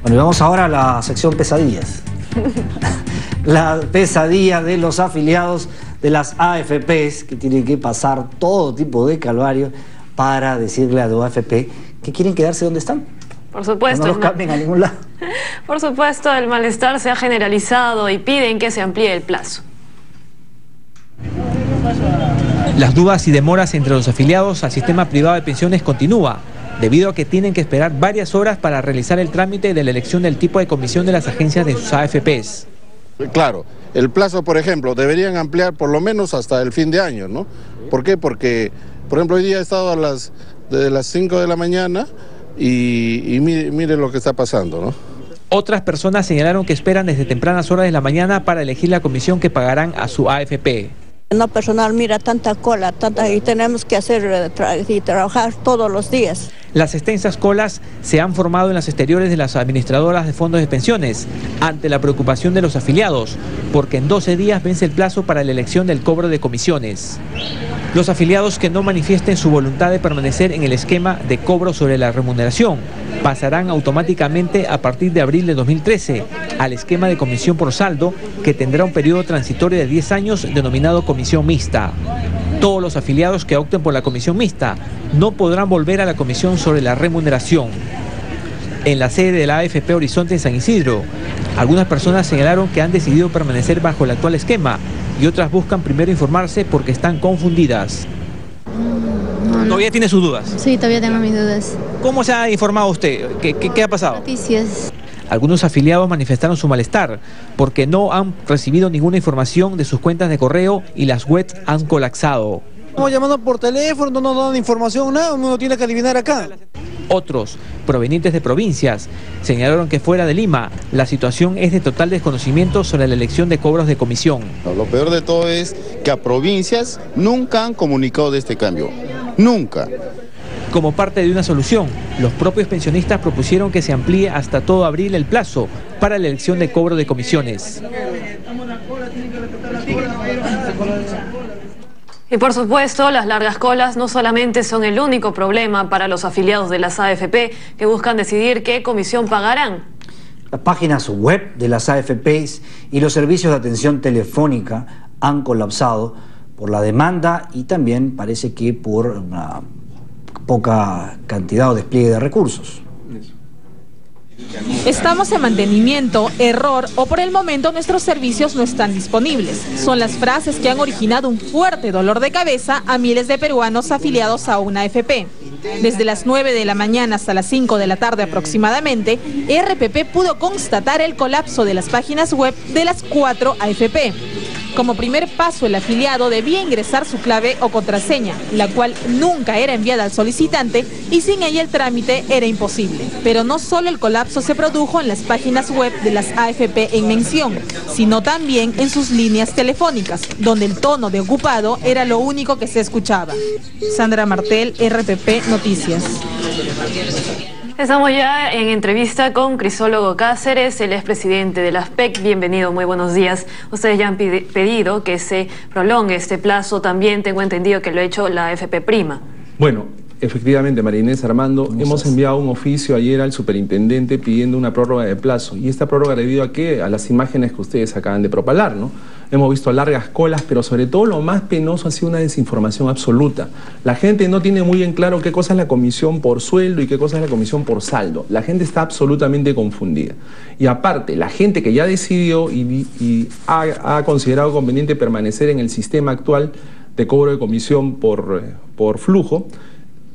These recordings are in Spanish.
Bueno, y vamos ahora a la sección pesadillas. La pesadilla de los afiliados de las AFPs, que tienen que pasar todo tipo de calvario para decirle a la AFP que quieren quedarse donde están. Por supuesto. No los cambien a ningún lado. Por supuesto, el malestar se ha generalizado y piden que se amplíe el plazo. Las dudas y demoras entre los afiliados al sistema privado de pensiones continúa, debido a que tienen que esperar varias horas para realizar el trámite de la elección del tipo de comisión de las agencias de sus AFPs. Claro, el plazo, por ejemplo, deberían ampliar por lo menos hasta el fin de año, ¿no? ¿Por qué? Porque, por ejemplo, hoy día he estado desde las 5 de la mañana y mire lo que está pasando, ¿no? Otras personas señalaron que esperan desde tempranas horas de la mañana para elegir la comisión que pagarán a su AFP. En lo personal, mira, tanta cola, y tenemos que hacer y trabajar todos los días. Las extensas colas se han formado en las exteriores de las administradoras de fondos de pensiones, ante la preocupación de los afiliados, porque en 12 días vence el plazo para la elección del cobro de comisiones. Los afiliados que no manifiesten su voluntad de permanecer en el esquema de cobro sobre la remuneración pasarán automáticamente a partir de abril de 2013 al esquema de comisión por saldo, que tendrá un periodo transitorio de 10 años denominado comisión mixta. Todos los afiliados que opten por la comisión mixta no podrán volver a la comisión sobre la remuneración. En la sede de la AFP Horizonte en San Isidro, algunas personas señalaron que han decidido permanecer bajo el actual esquema y otras buscan primero informarse porque están confundidas. ¿Todavía tiene sus dudas? Sí, todavía tengo mis dudas. ¿Cómo se ha informado usted? ¿Qué ha pasado? Noticias. Algunos afiliados manifestaron su malestar porque no han recibido ninguna información de sus cuentas de correo y las webs han colapsado. Estamos llamando por teléfono, no nos dan información, nada, uno tiene que adivinar acá. Otros, provenientes de provincias, señalaron que fuera de Lima, la situación es de total desconocimiento sobre la elección de cobros de comisión. Lo peor de todo es que a provincias nunca han comunicado de este cambio, nunca. Como parte de una solución, los propios pensionistas propusieron que se amplíe hasta todo abril el plazo para la elección de cobro de comisiones. Y por supuesto, las largas colas no solamente son el único problema para los afiliados de las AFP que buscan decidir qué comisión pagarán. Las páginas web de las AFPs y los servicios de atención telefónica han colapsado por la demanda y también parece que por una poca cantidad o despliegue de recursos. Estamos en mantenimiento, error o por el momento nuestros servicios no están disponibles. Son las frases que han originado un fuerte dolor de cabeza a miles de peruanos afiliados a una AFP. Desde las 9 de la mañana hasta las 5 de la tarde aproximadamente, RPP pudo constatar el colapso de las páginas web de las 4 AFP. Como primer paso, el afiliado debía ingresar su clave o contraseña, la cual nunca era enviada al solicitante y sin ella el trámite era imposible. Pero no solo el colapso se produjo en las páginas web de las AFP en mención, sino también en sus líneas telefónicas, donde el tono de ocupado era lo único que se escuchaba. Sandra Martel, RPP Noticias. Estamos ya en entrevista con Crisólogo Cáceres, el expresidente de la AFPEC. Bienvenido, muy buenos días. Ustedes ya han pedido que se prolongue este plazo. También tengo entendido que lo ha hecho la AFP Prima. Bueno, efectivamente, María Inés, Armando, hemos enviado un oficio ayer al superintendente pidiendo una prórroga de plazo. Y esta prórroga debido a qué? A las imágenes que ustedes acaban de propalar, ¿no? Hemos visto largas colas, pero sobre todo lo más penoso ha sido una desinformación absoluta. La gente no tiene muy en claro qué cosa es la comisión por sueldo y qué cosa es la comisión por saldo. La gente está absolutamente confundida. Y aparte, la gente que ya decidió y ha considerado conveniente permanecer en el sistema actual de cobro de comisión por flujo,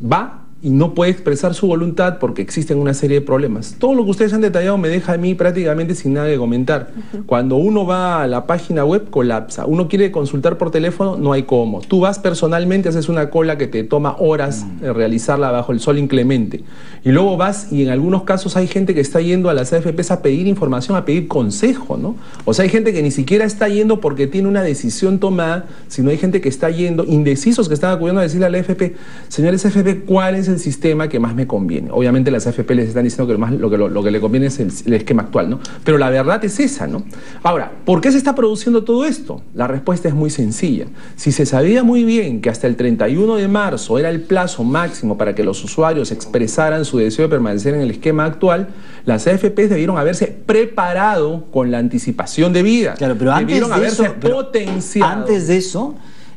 va y no puede expresar su voluntad porque existen una serie de problemas. Todo lo que ustedes han detallado me deja a mí prácticamente sin nada que comentar. Cuando uno va a la página web, colapsa. Uno quiere consultar por teléfono, no hay cómo. Tú vas personalmente, haces una cola que te toma horas realizarla bajo el sol inclemente. Y luego vas y en algunos casos hay gente que está yendo a las AFPs a pedir información, a pedir consejo, ¿no? O sea, hay gente que ni siquiera está yendo porque tiene una decisión tomada, sino hay gente que está yendo, indecisos, que están acudiendo a decirle a la AFP, señores AFP, ¿cuál es es el sistema que más me conviene. Obviamente las AFP les están diciendo que lo que le conviene es el esquema actual, ¿no? Pero la verdad es esa, ¿no? Ahora, ¿por qué se está produciendo todo esto? La respuesta es muy sencilla. Si se sabía muy bien que hasta el 31 de marzo era el plazo máximo para que los usuarios expresaran su deseo de permanecer en el esquema actual, las AFPs debieron haberse preparado con la anticipación debida. Claro, pero debieron haberse potenciado. Antes de eso,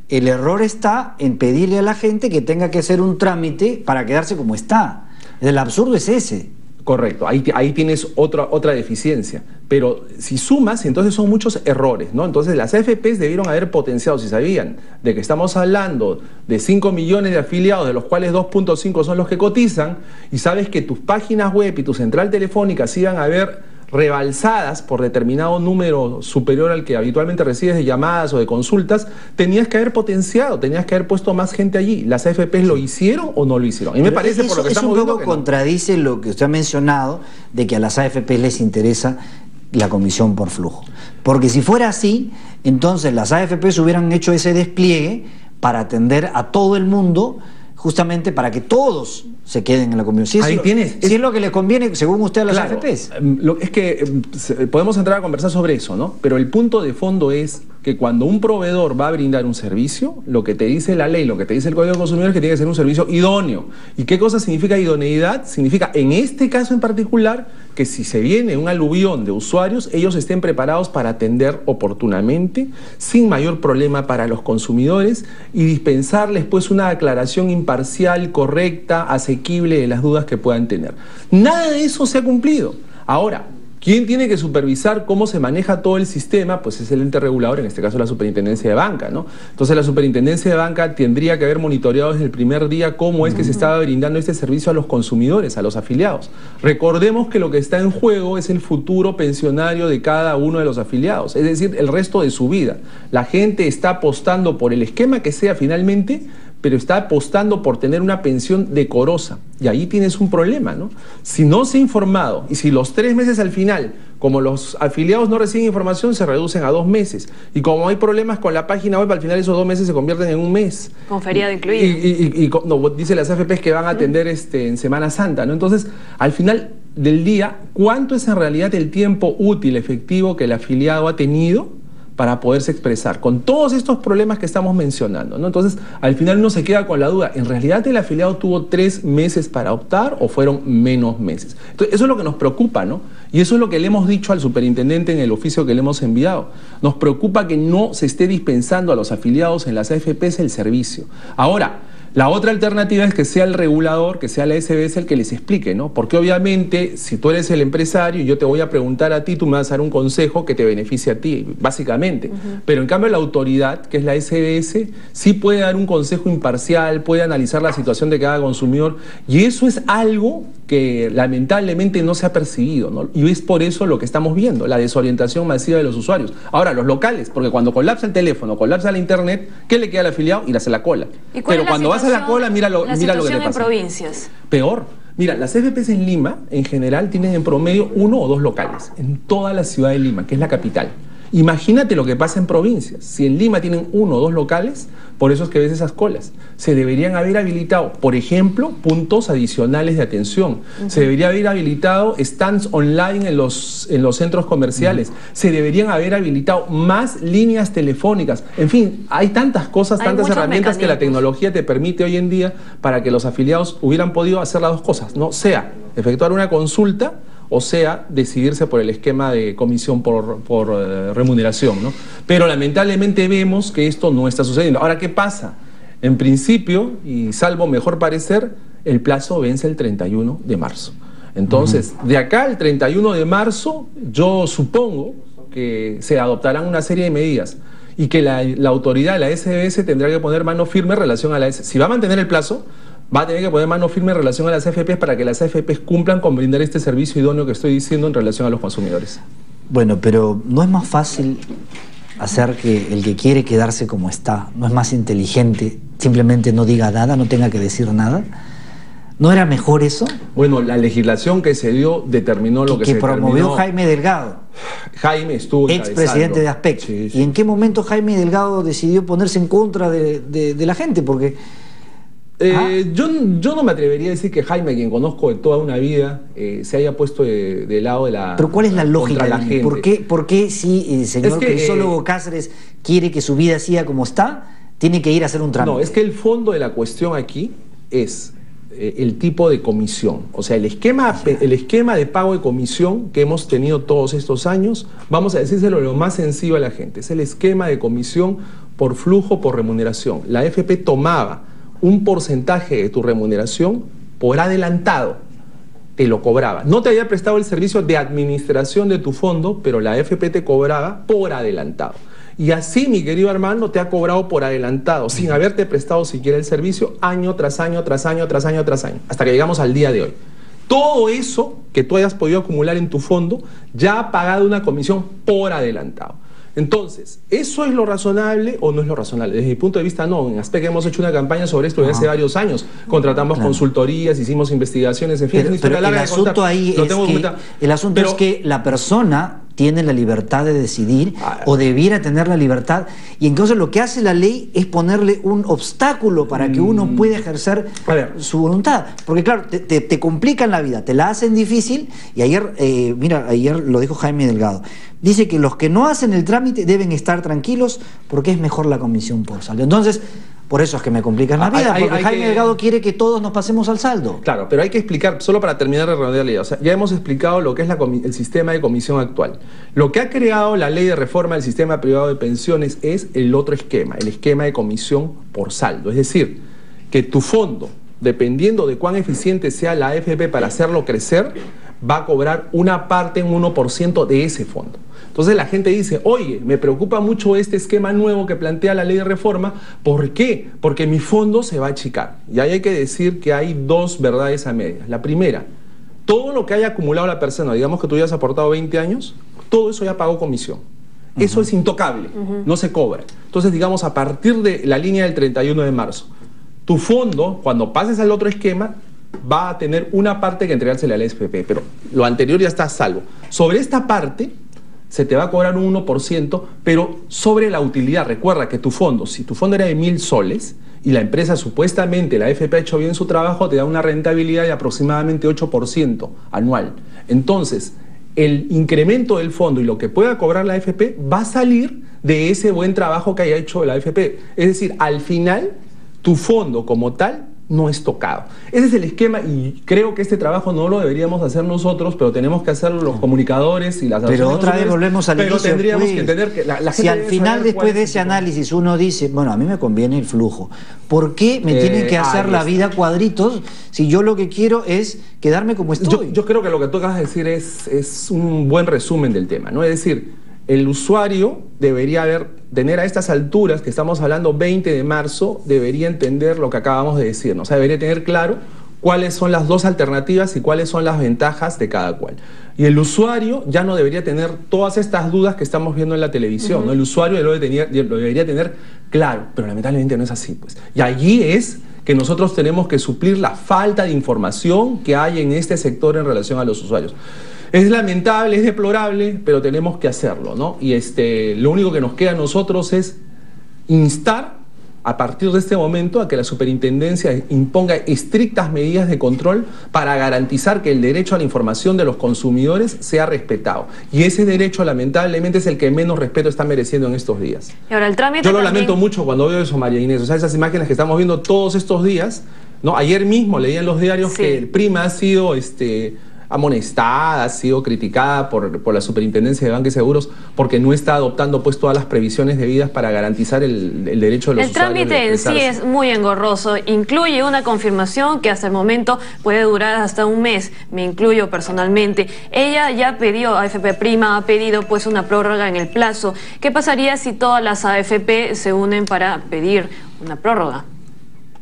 el error está en pedirle a la gente que tenga que hacer un trámite para quedarse como está. El absurdo es ese. Correcto, ahí tienes otra deficiencia. Pero si sumas, entonces son muchos errores, ¿no? Entonces las AFPs debieron haber potenciado, si sabían de que estamos hablando de 5 millones de afiliados, de los cuales 2.5 son los que cotizan, y sabes que tus páginas web y tu central telefónica se iban a ver rebalsadas por determinado número superior al que habitualmente recibes de llamadas o de consultas, tenías que haber potenciado, tenías que haber puesto más gente allí. ¿Las AFPs lo hicieron o no lo hicieron? Y me parece, por lo que estamos viendo, un poco contradice lo que usted ha mencionado, de que a las AFPs les interesa la comisión por flujo. Porque si fuera así, entonces las AFPs hubieran hecho ese despliegue para atender a todo el mundo, justamente para que todos se queden en la comisión. Si es lo que les conviene, según usted, a las AFPs. Es que podemos entrar a conversar sobre eso, ¿no? Pero el punto de fondo es que cuando un proveedor va a brindar un servicio, lo que te dice la ley, lo que te dice el Código de Consumidor es que tiene que ser un servicio idóneo. ¿Y qué cosa significa idoneidad? Significa, en este caso en particular, que si se viene un aluvión de usuarios, ellos estén preparados para atender oportunamente, sin mayor problema para los consumidores, y dispensarles pues una aclaración imparcial, correcta, asequible de las dudas que puedan tener. Nada de eso se ha cumplido. Ahora, ¿quién tiene que supervisar cómo se maneja todo el sistema? Pues es el ente regulador, en este caso la Superintendencia de Banca, ¿no? Entonces la Superintendencia de Banca tendría que haber monitoreado desde el primer día cómo es que se estaba brindando este servicio a los consumidores, a los afiliados. Recordemos que lo que está en juego es el futuro pensionario de cada uno de los afiliados, es decir, el resto de su vida. La gente está apostando por el esquema que sea finalmente, pero está apostando por tener una pensión decorosa. Y ahí tienes un problema, ¿no? Si no se ha informado, y si los 3 meses al final, como los afiliados no reciben información, se reducen a 2 meses. Y como hay problemas con la página web, al final esos 2 meses se convierten en 1 mes. Con feriado incluido. No, dice las AFPs que van a atender en Semana Santa, ¿no? Entonces, al final del día, ¿cuánto es en realidad el tiempo útil, efectivo, que el afiliado ha tenido para poderse expresar con todos estos problemas que estamos mencionando, ¿no? Entonces, al final uno se queda con la duda, ¿en realidad el afiliado tuvo 3 meses para optar o fueron menos meses? Entonces, eso es lo que nos preocupa, ¿no? Y eso es lo que le hemos dicho al superintendente en el oficio que le hemos enviado. Nos preocupa que no se esté dispensando a los afiliados en las AFPs el servicio. Ahora, la otra alternativa es que sea el regulador, que sea la SBS el que les explique, ¿no? Porque obviamente, si tú eres el empresario y yo te voy a preguntar a ti, tú me vas a dar un consejo que te beneficie a ti, básicamente. Pero en cambio la autoridad, que es la SBS, sí puede dar un consejo imparcial, puede analizar la situación de cada consumidor, y eso es algo que lamentablemente no se ha percibido, ¿no? Y es por eso lo que estamos viendo, la desorientación masiva de los usuarios. Ahora, los locales, porque cuando colapsa el teléfono, colapsa la internet, ¿qué le queda al afiliado? Ir a hacer la cola. Pero cuando vas a la cola, mira lo que te pasa. En provincias. Peor. Mira, las AFPs en Lima, en general, tienen en promedio 1 o 2 locales, en toda la ciudad de Lima, que es la capital. Imagínate lo que pasa en provincias. Si en Lima tienen 1 o 2 locales, por eso es que ves esas colas. Se deberían haber habilitado, por ejemplo, puntos adicionales de atención. Se debería haber habilitado stands online en los centros comerciales. Se deberían haber habilitado más líneas telefónicas. En fin, hay tantas cosas, tantas herramientas que la tecnología te permite hoy en día para que los afiliados hubieran podido hacer las 2 cosas, ¿no? Sea efectuar una consulta, o sea, decidirse por el esquema de comisión por remuneración, ¿no? Pero lamentablemente vemos que esto no está sucediendo. Ahora, ¿qué pasa? En principio, y salvo mejor parecer, el plazo vence el 31 de marzo. Entonces, de acá al 31 de marzo, yo supongo que se adoptarán una serie de medidas y que la autoridad, la SBS, tendrá que poner mano firme en relación a la... Si va a mantener el plazo, va a tener que poner mano firme en relación a las AFPs para que las AFPs cumplan con brindar este servicio idóneo que estoy diciendo en relación a los consumidores. Bueno, pero ¿no es más fácil hacer que el que quiere quedarse como está, no es más inteligente, simplemente no diga nada, no tenga que decir nada? ¿No era mejor eso? Bueno, la legislación que se dio determinó lo que se promovió determinó. Jaime Delgado. Jaime estuvo expresidente de ASPEC. Sí, sí. ¿Y en qué momento Jaime Delgado decidió ponerse en contra de la gente? Porque Yo no me atrevería a decir que Jaime, quien conozco de toda una vida, se haya puesto de lado de la... Pero ¿cuál es la lógica? La gente. ¿Por qué si el señor Crisólogo Cáceres quiere que su vida siga como está, tiene que ir a hacer un trámite? No, es que el fondo de la cuestión aquí es el tipo de comisión. O sea, el esquema de pago de comisión que hemos tenido todos estos años, vamos a decírselo lo más sencillo a la gente, es el esquema de comisión por flujo, por remuneración. La AFP tomaba un porcentaje de tu remuneración por adelantado, te lo cobraba. No te había prestado el servicio de administración de tu fondo, pero la AFP te cobraba por adelantado. Y así, mi querido Armando, te ha cobrado por adelantado, sin haberte prestado siquiera el servicio, año tras año, tras año, tras año, tras año, hasta que llegamos al día de hoy. Todo eso que tú hayas podido acumular en tu fondo, ya ha pagado una comisión por adelantado. Entonces, ¿eso es lo razonable o no es lo razonable? Desde mi punto de vista, no. En Aspec hemos hecho una campaña sobre esto desde hace varios años. Contratamos consultorías, hicimos investigaciones, en fin. Pero el asunto ahí es que la persona tiene la libertad de decidir o debiera tener la libertad, y entonces lo que hace la ley es ponerle un obstáculo para que uno pueda ejercer su voluntad, porque claro, te complican la vida, te la hacen difícil. Y ayer, ayer lo dijo Jaime Delgado, dice que los que no hacen el trámite deben estar tranquilos porque es mejor la comisión por saldo. Entonces, por eso es que me complican la vida, porque Jaime Delgado quiere que todos nos pasemos al saldo. Claro, pero hay que explicar, solo para terminar de redondear la idea, o sea, ya hemos explicado lo que es el sistema de comisión actual. Lo que ha creado la ley de reforma del sistema privado de pensiones es el otro esquema, el esquema de comisión por saldo. Es decir, que tu fondo, dependiendo de cuán eficiente sea la AFP para hacerlo crecer, va a cobrar una parte, un 1% de ese fondo. Entonces la gente dice, oye, me preocupa mucho este esquema nuevo que plantea la ley de reforma. ¿Por qué? Porque mi fondo se va a achicar. Y ahí hay que decir que hay dos verdades a medias. La primera, todo lo que haya acumulado la persona, digamos que tú ya has aportado 20 años, todo eso ya pagó comisión. Eso es intocable, no se cobra. Entonces, digamos, a partir de la línea del 31 de marzo, tu fondo, cuando pases al otro esquema, va a tener una parte que entregársela a la AFP, pero lo anterior ya está a salvo. Sobre esta parte se te va a cobrar un 1%, pero sobre la utilidad. Recuerda que tu fondo, si tu fondo era de 1.000 soles y la empresa, supuestamente, la AFP ha hecho bien su trabajo, te da una rentabilidad de aproximadamente 8% anual. Entonces, el incremento del fondo y lo que pueda cobrar la AFP va a salir de ese buen trabajo que haya hecho la AFP. Es decir, al final, tu fondo como tal no es tocado. Ese es el esquema, y creo que este trabajo no lo deberíamos hacer nosotros, pero tenemos que hacerlo los comunicadores y las asociaciones. Pero otra vez volvemos al inicio. Pero tendríamos que entender que la gente, si al final, después de ese análisis, uno dice, bueno, a mí me conviene el flujo, ¿por qué me tienen que hacer la vida cuadritos si yo lo que quiero es quedarme como estoy? Yo creo que lo que tú acabas de decir es un buen resumen del tema, ¿no? Es decir, el usuario debería tener a estas alturas, que estamos hablando 20 de marzo, debería entender lo que acabamos de decir, ¿no? O sea, debería tener claro cuáles son las dos alternativas y cuáles son las ventajas de cada cual. Y el usuario ya no debería tener todas estas dudas que estamos viendo en la televisión, ¿no? El usuario lo debería tener claro, pero lamentablemente no es así, pues. Y allí es que nosotros tenemos que suplir la falta de información que hay en este sector en relación a los usuarios. Es lamentable, es deplorable, pero tenemos que hacerlo, ¿no? Y lo único que nos queda a nosotros es instar a partir de este momento a que la superintendencia imponga estrictas medidas de control para garantizar que el derecho a la información de los consumidores sea respetado. Y ese derecho, lamentablemente, es el que menos respeto está mereciendo en estos días. Y ahora el trámite Yo lo lamento mucho cuando veo eso, María Inés. O sea, esas imágenes que estamos viendo todos estos días, ¿no? Ayer mismo leía en los diarios que el Prima ha sido amonestada, ha sido criticada por la Superintendencia de Banca y Seguros porque no está adoptando pues todas las previsiones debidas para garantizar el derecho de los usuarios. El trámite en sí es muy engorroso, incluye una confirmación que hasta el momento puede durar hasta un mes, me incluyo personalmente. Ella ya pidió, AFP Prima ha pedido pues una prórroga en el plazo. ¿Qué pasaría si todas las AFP se unen para pedir una prórroga?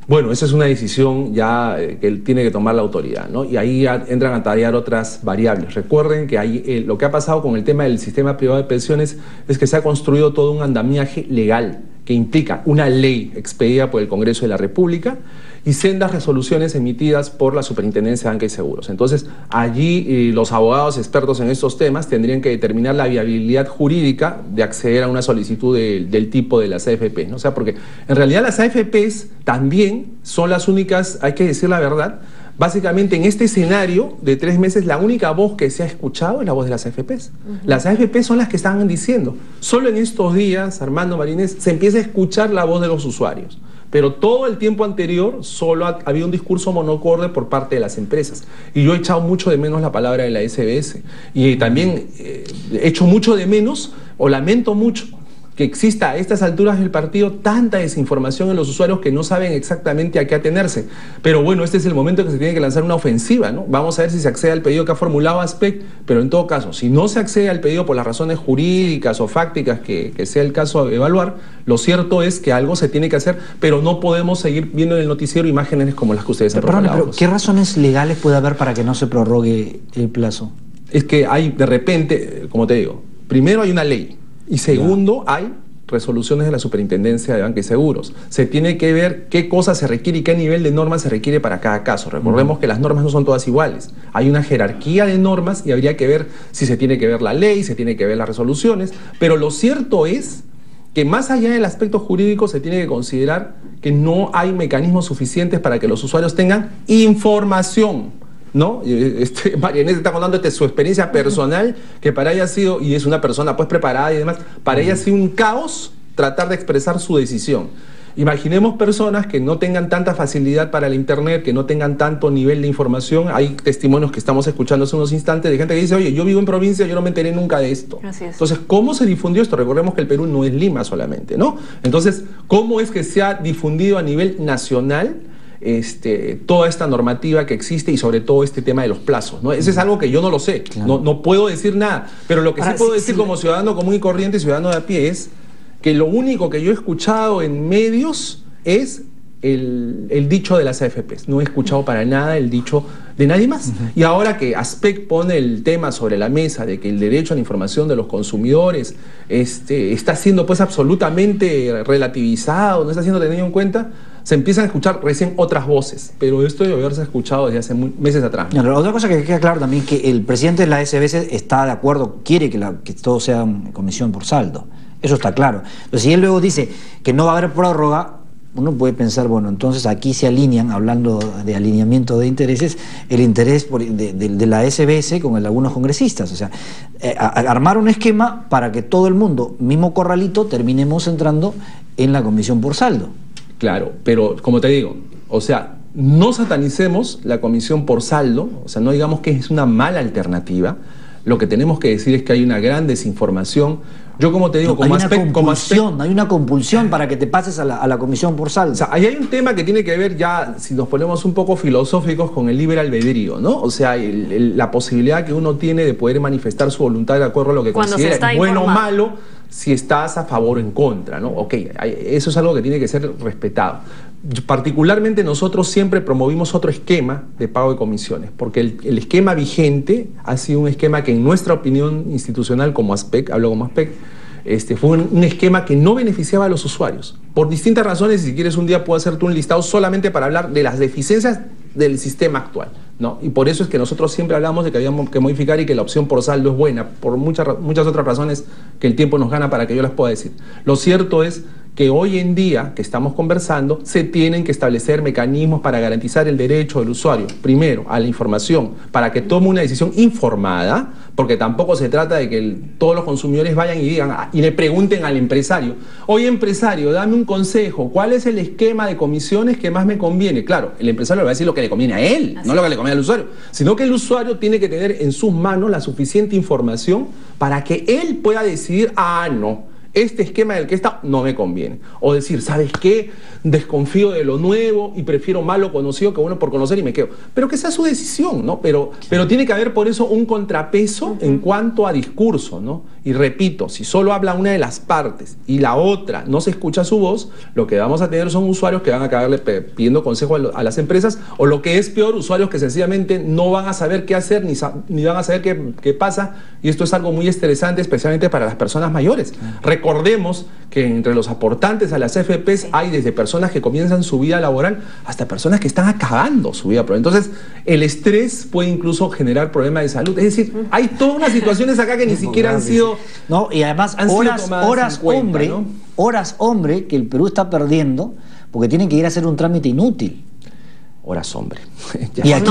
Bueno, esa es una decisión ya que tiene que tomar la autoridad, ¿no? Y ahí entran a tarear otras variables. Recuerden que ahí, lo que ha pasado con el tema del sistema privado de pensiones es que se ha construido todo un andamiaje legal que implica una ley expedida por el Congreso de la República y sendas resoluciones emitidas por la Superintendencia de Banca y Seguros. Entonces, allí los abogados expertos en estos temas tendrían que determinar la viabilidad jurídica de acceder a una solicitud del tipo de las AFP, ¿no? O sea, porque en realidad las AFPs también son las únicas, hay que decir la verdad, básicamente en este escenario de 3 meses la única voz que se ha escuchado es la voz de las AFPs. Las AFPs son las que estaban diciendo. Solo en estos días, Armando, Marinés, se empieza a escuchar la voz de los usuarios. Pero todo el tiempo anterior solo había un discurso monocorde por parte de las empresas. Y yo he echado mucho de menos la palabra de la SBS. Y también he hecho mucho de menos, o lamento mucho, que exista a estas alturas del partido tanta desinformación en los usuarios que no saben exactamente a qué atenerse. Pero bueno, este es el momento que se tiene que lanzar una ofensiva, ¿no? Vamos a ver si se accede al pedido que ha formulado ASPEC, pero en todo caso, si no se accede al pedido por las razones jurídicas o fácticas que sea el caso a evaluar, lo cierto es que algo se tiene que hacer, pero no podemos seguir viendo en el noticiero imágenes como las que ustedes han propagado. Pero ¿qué razones legales puede haber para que no se prorrogue el plazo? Es que hay, de repente, como te digo, primero hay una ley, y segundo, hay resoluciones de la Superintendencia de Banca y Seguros. Se tiene que ver qué cosa se requiere y qué nivel de normas se requiere para cada caso. Recordemos que las normas no son todas iguales. Hay una jerarquía de normas y habría que ver si se tiene que ver la ley, se tiene que ver las resoluciones. Pero lo cierto es que más allá del aspecto jurídico se tiene que considerar que no hay mecanismos suficientes para que los usuarios tengan información, ¿no? María Inés está contando su experiencia personal, que para ella ha sido, y es una persona pues preparada y demás, para ella ha sido un caos tratar de expresar su decisión. Imaginemos personas que no tengan tanta facilidad para el internet, que no tengan tanto nivel de información. Hay testimonios que estamos escuchando hace unos instantes de gente que dice, oye, yo vivo en provincia, yo no me enteré nunca de esto. Así es. Entonces, ¿cómo se difundió esto? Recordemos que el Perú no es Lima solamente, ¿no? Entonces, ¿cómo es que se ha difundido a nivel nacional toda esta normativa que existe y sobre todo este tema de los plazos, ¿no? Ese es algo que yo no lo sé, claro. no puedo decir nada, pero lo que sí puedo decir como ciudadano común y corriente, ciudadano de a pie, es que lo único que yo he escuchado en medios es el dicho de las AFPs. No he escuchado para nada el dicho de nadie más. Y ahora que ASPEC pone el tema sobre la mesa de que el derecho a la información de los consumidores está siendo pues absolutamente relativizado, no está siendo tenido en cuenta, se empiezan a escuchar recién otras voces, pero esto debe haberse escuchado desde hace meses atrás. Otra cosa que queda claro también es que el presidente de la SBS está de acuerdo, quiere que todo sea comisión por saldo. Eso está claro. Pero si él luego dice que no va a haber prórroga, uno puede pensar, bueno, entonces aquí se alinean, hablando de alineamiento de intereses, el interés de la SBS con el de algunos congresistas. O sea, armar un esquema para que todo el mundo, mismo corralito, terminemos entrando en la comisión por saldo. Claro, pero como te digo, o sea, no satanicemos la comisión por saldo, o sea, no digamos que es una mala alternativa. Lo que tenemos que decir es que hay una gran desinformación. Yo, como te digo, hay una compulsión para que te pases a la comisión por saldo. O sea, ahí hay un tema que tiene que ver ya, si nos ponemos un poco filosóficos, con el libre albedrío, ¿no? O sea, la posibilidad que uno tiene de poder manifestar su voluntad de acuerdo a lo que considera bueno o malo, si estás a favor o en contra, ¿no? Ok, eso es algo que tiene que ser respetado. Particularmente nosotros siempre promovimos otro esquema de pago de comisiones, porque el esquema vigente ha sido un esquema que en nuestra opinión institucional como ASPEC, hablo como ASPEC, fue un esquema que no beneficiaba a los usuarios. Por distintas razones, si quieres un día puedo hacerte un listado solamente para hablar de las deficiencias del sistema actual, ¿no? Y por eso es que nosotros siempre hablamos de que habíamos que modificar y que la opción por saldo es buena, por muchas otras razones que el tiempo nos gana para que yo las pueda decir. Lo cierto es que hoy en día que estamos conversando se tienen que establecer mecanismos para garantizar el derecho del usuario, primero, a la información, para que tome una decisión informada, porque tampoco se trata de que todos los consumidores vayan y digan y le pregunten al empresario, oye empresario, dame un consejo, ¿cuál es el esquema de comisiones que más me conviene? Claro, el empresario le va a decir lo que le conviene a él, no lo que le conviene al usuario, sino que el usuario tiene que tener en sus manos la suficiente información para que él pueda decidir, no, este esquema del que está no me conviene. O decir, ¿sabes qué? Desconfío de lo nuevo y prefiero malo conocido que bueno por conocer y me quedo. Pero que sea su decisión, ¿no? Pero tiene que haber por eso un contrapeso en cuanto a discurso, ¿no? Y repito, si solo habla una de las partes y la otra no se escucha su voz, lo que vamos a tener son usuarios que van a acabarle pidiendo consejo a las empresas, o lo que es peor, usuarios que sencillamente no van a saber qué hacer ni van a saber qué pasa, y esto es algo muy estresante, especialmente para las personas mayores. recordemos que entre los aportantes a las AFPs hay desde personas que comienzan su vida laboral hasta personas que están acabando su vida. Entonces, el estrés puede incluso generar problemas de salud. Es decir, hay todas unas situaciones acá que ni siquiera han sido... No, y además horas hombre que el Perú está perdiendo porque tienen que ir a hacer un trámite inútil. Horas hombre. ¿Y a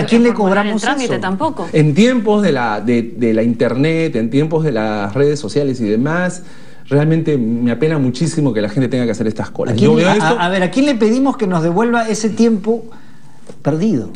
quién le cobramos eso? Tampoco. En tiempos de la internet, en tiempos de las redes sociales y demás, realmente me apena muchísimo que la gente tenga que hacer estas colas. ¿A quién le pedimos que nos devuelva ese tiempo perdido?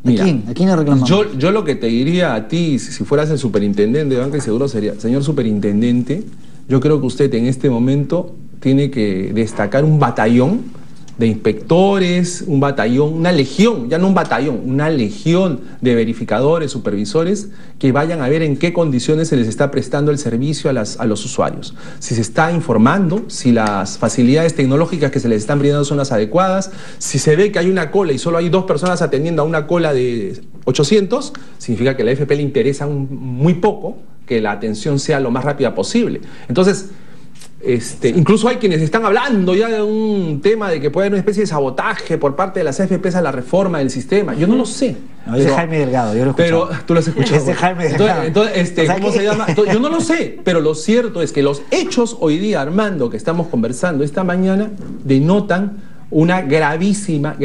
Mira, ¿A quién le reclamamos? Yo lo que te diría a ti, si fueras el superintendente de Banca y Seguro, sería: señor superintendente, yo creo que usted en este momento tiene que destacar un batallón de inspectores, un batallón, una legión, ya no un batallón, una legión de verificadores, supervisores, que vayan a ver en qué condiciones se les está prestando el servicio a los usuarios. Si se está informando, si las facilidades tecnológicas que se les están brindando son las adecuadas, si se ve que hay una cola y solo hay 2 personas atendiendo a una cola de 800, significa que a la AFP le interesa muy poco que la atención sea lo más rápida posible. Entonces, incluso hay quienes están hablando ya de un tema de que puede haber una especie de sabotaje por parte de las AFPs a la reforma del sistema. Yo no lo sé. No, es de Jaime Delgado, yo lo he escuchado. Pero tú lo has escuchado. Es de Jaime Delgado. Entonces, ¿cómo se llama? Yo no lo sé, pero lo cierto es que los hechos hoy día, Armando, que estamos conversando esta mañana, denotan una gravísima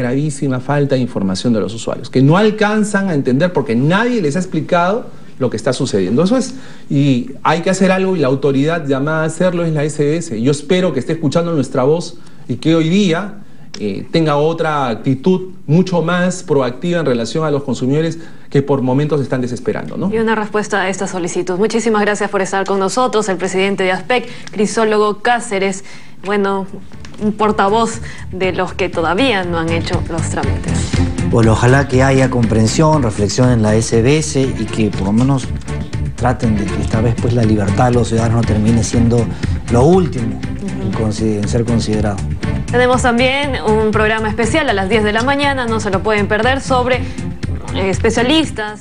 falta de información de los usuarios, que no alcanzan a entender porque nadie les ha explicado lo que está sucediendo. Eso es, y hay que hacer algo, y la autoridad llamada a hacerlo es la SBS. Yo espero que esté escuchando nuestra voz y que hoy día tenga otra actitud mucho más proactiva en relación a los consumidores que por momentos están desesperando, ¿no? Y una respuesta a esta solicitud. Muchísimas gracias por estar con nosotros, el presidente de ASPEC, Crisólogo Cáceres, bueno, un portavoz de los que todavía no han hecho los trámites. Bueno, ojalá que haya comprensión, reflexión en la SBS y que por lo menos traten de que esta vez pues la libertad de los ciudadanos no termine siendo lo último en ser considerado. Tenemos también un programa especial a las 10 de la mañana, no se lo pueden perder, sobre especialistas.